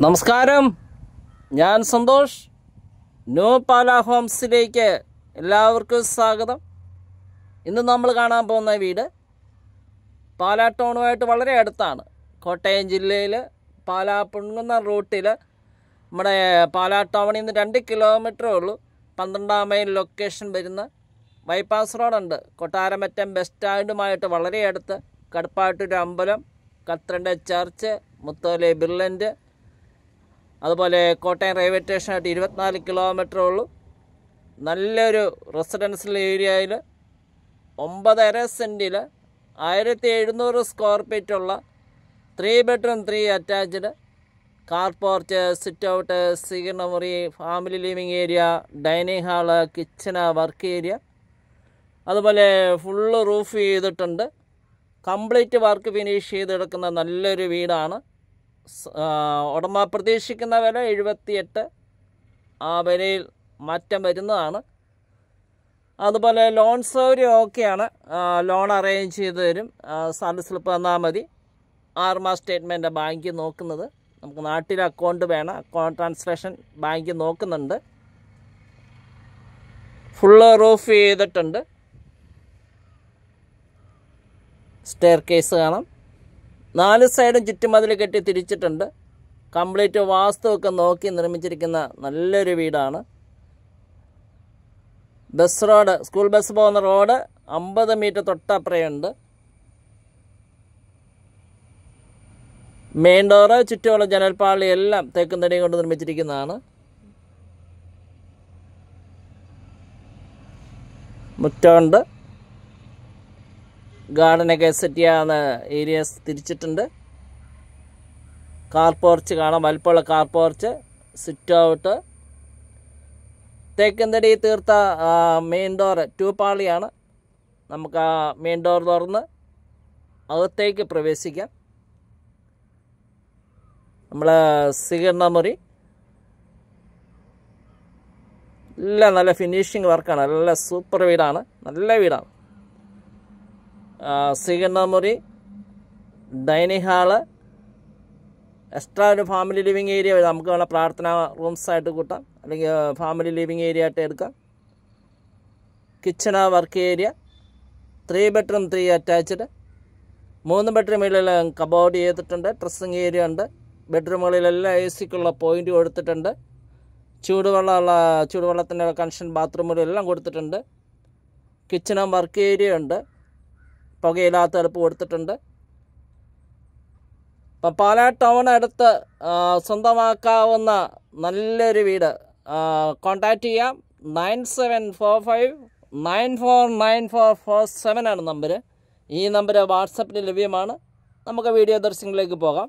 നമസ്കാരം, ഞാൻ സന്തോഷ്. ന്യൂ പാല ഹോംസിലേക്ക് എല്ലാവർക്കും സ്വാഗതം. ഇന്ന് നമ്മൾ കാണാൻ പോകുന്ന വീട് പാലാ ടൗണുമായിട്ട് വളരെ അടുത്താണ്. കോട്ടയം ജില്ലയിൽ പാലാ പുൺകുന്ന റൂട്ടിൽ നമ്മുടെ പാലാ ടൗണിൽ നിന്ന് 2 കിലോമീറ്ററേ ഉള്ളൂ. 12-ാം മൈൽ ലൊക്കേഷൻ വരുന്ന ബൈപ്പാസ് റോഡുണ്ട്. കൊട്ടാരമറ്റം ബസ് സ്റ്റാൻഡുമായിട്ട് വളരെ അടുത്ത്. കടപ്പാട്ടൂർ അമ്പലം, കത്രണ്ട് ചർച്ച്, മുത്തോലെ ബിർലൻഡ്, അതുപോലെ കോട്ടയം റെയിൽവേ സ്റ്റേഷനായിട്ട് 24 കിലോമീറ്ററേ ഉള്ളൂ. നല്ലൊരു റെസിഡൻഷ്യൽ ഏരിയയിൽ 9.5 സെൻറ്റിൽ 1700 സ്ക്വയർ ഫീറ്റുള്ള 3 bedroom 3 attached, car porch, sit out, സ്വീകരണ മുറി, family living area, dining hall, kitchen, work area, അതുപോലെ ഫുള്ള് റൂഫ് ചെയ്തിട്ടുണ്ട്. കംപ്ലീറ്റ് വർക്ക് ഫിനിഷ് ചെയ്തെടുക്കുന്ന നല്ലൊരു വീടാണ്. ഉടമ പ്രതീക്ഷിക്കുന്ന വില 78. ആ വിലയിൽ മാറ്റം വരുന്നതാണ്. അതുപോലെ ലോൺ സൗകര്യം ഓക്കെയാണ്. ലോൺ അറേഞ്ച് ചെയ്ത് തരും. സാലറി സ്ലിപ്പ് തന്നാൽ മതി. 6 മാസം സ്റ്റേറ്റ്മെൻറ്റ് ബാങ്കിൽ നോക്കുന്നത്. നമുക്ക് നാട്ടിൽ അക്കൗണ്ട് വേണം. അക്കൗണ്ട് ട്രാൻസ്ലേഷൻ ബാങ്കിൽ നോക്കുന്നുണ്ട്. ഫുള്ള് റൂഫ് ചെയ്തിട്ടുണ്ട്. സ്റ്റെയർ കേസ് കാണാം. 4 സൈഡും ചുറ്റുമതിൽ കെട്ടി തിരിച്ചിട്ടുണ്ട്. കംപ്ലീറ്റ് വാസ്തുവൊക്കെ നോക്കി നിർമ്മിച്ചിരിക്കുന്ന നല്ലൊരു വീടാണ്. ബസ് റോഡ്, സ്കൂൾ ബസ് പോകുന്ന റോഡ് 50 മീറ്റർ തൊട്ടപ്പുറയുണ്ട്. മെയിൻ ഡോറ്, ചുറ്റുമുള്ള ജനൽപ്പാളി എല്ലാം തേക്കും തടിയും കൊണ്ട് നിർമ്മിച്ചിരിക്കുന്നതാണ്. മുറ്റമുണ്ട്. ഗാർഡനൊക്കെ സെറ്റ് ചെയ്യാവുന്ന ഏരിയസ് തിരിച്ചിട്ടുണ്ട്. കാർ പോർച്ച് കാണാം. വലിപ്പമുള്ള കാർ പോർച്ച്, സിറ്റ് ഔട്ട്, തേക്കന്തടി തീർത്ത മെയിൻ ഡോറ് 2 പാളിയാണ്. നമുക്ക് ആ മെയിൻ ഡോർ തുറന്ന് അകത്തേക്ക് പ്രവേശിക്കാം. നമ്മൾ സ്വീകരണ മുറി എല്ലാം നല്ല ഫിനിഷിങ് വർക്കാണ്. നല്ല സൂപ്പർ വീടാണ്. നല്ല വീടാണ്. സ്വീകരണ മുറി, ഡൈനിങ് ഹാള്, എക്സ്ട്രാ ഒരു ഫാമിലി ലിവിങ് ഏരിയ നമുക്ക് വേണം പ്രാർത്ഥന റൂംസായിട്ട് കൂട്ടാം, അല്ലെങ്കിൽ ഫാമിലി ലിവിങ് ഏരിയ ആയിട്ട് എടുക്കാം. Kitchen, work area, 3 bedroom 3 attached. 3 ബെഡ്റൂമിലെല്ലാം കബോർഡ് ചെയ്തിട്ടുണ്ട്. ഡ്രസ്സിങ് ഏരിയ ഉണ്ട്. ബെഡ്റൂമുകളിലെല്ലാം AC-ക്കുള്ള പോയിൻ്റ് കൊടുത്തിട്ടുണ്ട്. ചൂടുവെള്ളത്തിൻ്റെ കണക്ഷൻ ബാത്റൂമുകളെല്ലാം കൊടുത്തിട്ടുണ്ട്. കിച്ചണും വർക്ക് ഏരിയ ഉണ്ട്. പുകയില്ലാത്ത അടുപ്പ് കൊടുത്തിട്ടുണ്ട്. അപ്പം പാലാ ടൗൺ അടുത്ത് സ്വന്തമാക്കാവുന്ന നല്ലൊരു വീട്. കോൺടാക്റ്റ് ചെയ്യാം. 9745949447 ആണ് നമ്പർ. ഈ നമ്പർ വാട്സപ്പിൽ ലഭ്യമാണ്. നമുക്ക് വീഡിയോ ദർശനങ്ങളിലേക്ക് പോകാം.